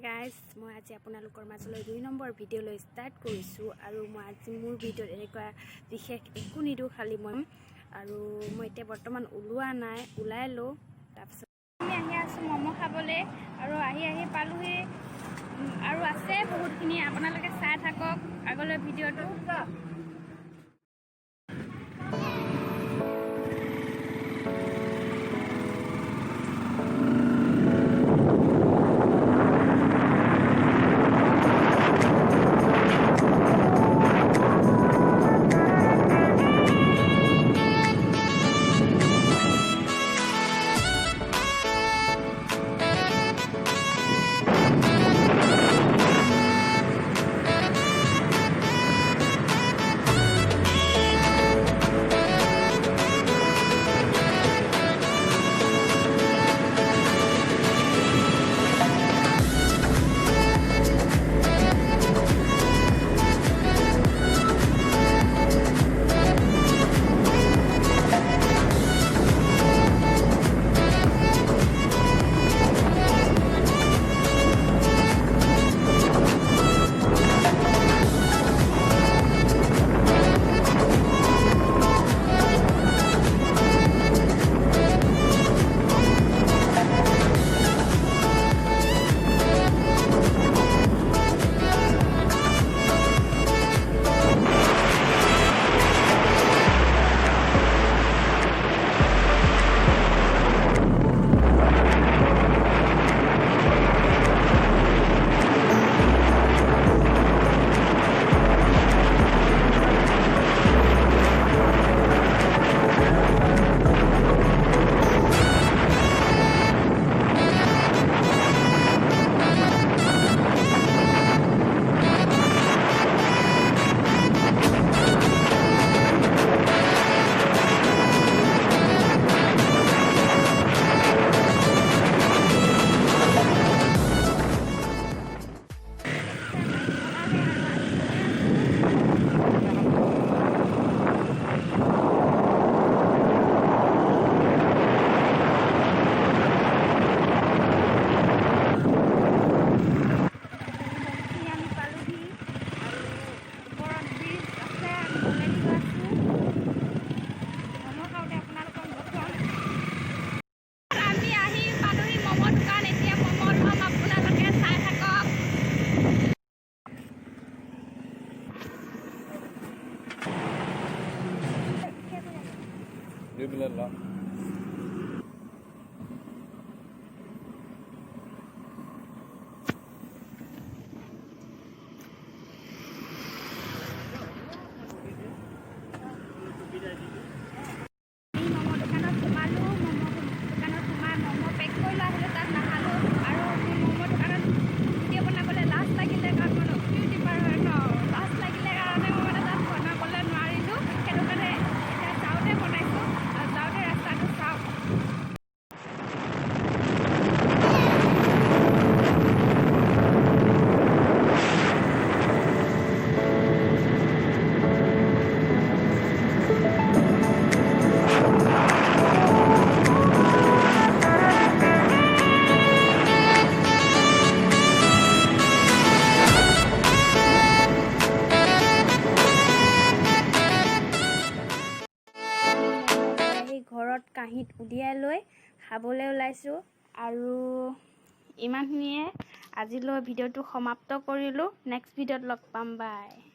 Guys মই আজি আপোনালোকৰ মাজলৈ 2 নম্বৰ ভিডিঅ' লৈ ষ্টাৰ্ট কৰিছোঁ আৰু মই আজি মোৰ ভিডিঅ'ত এনেকুৱা বিশেষ একো নিদিওঁ, খালি মই এতিয়া বৰ্তমান ওলোৱা নাই, ওলাই লওঁ। তাৰপিছত আমি আহি আছোঁ ম'ম' খাবলৈ আৰু আহি পালোহি আৰু আছে বহুতখিনি, আপোনালোকে চাই থাকক আগলৈ ভিডিঅ'টো। Alhamdulillah. ঘৰত কাঁহীত উলিয়াই লৈ খাবলৈ ওলাইছোঁ আৰু ইমানখিনিয়ে আজিলৈ ভিডিঅ'টো সমাপ্ত কৰিলোঁ। নেক্সট ভিডিঅ'ত লগ পাম, বাই।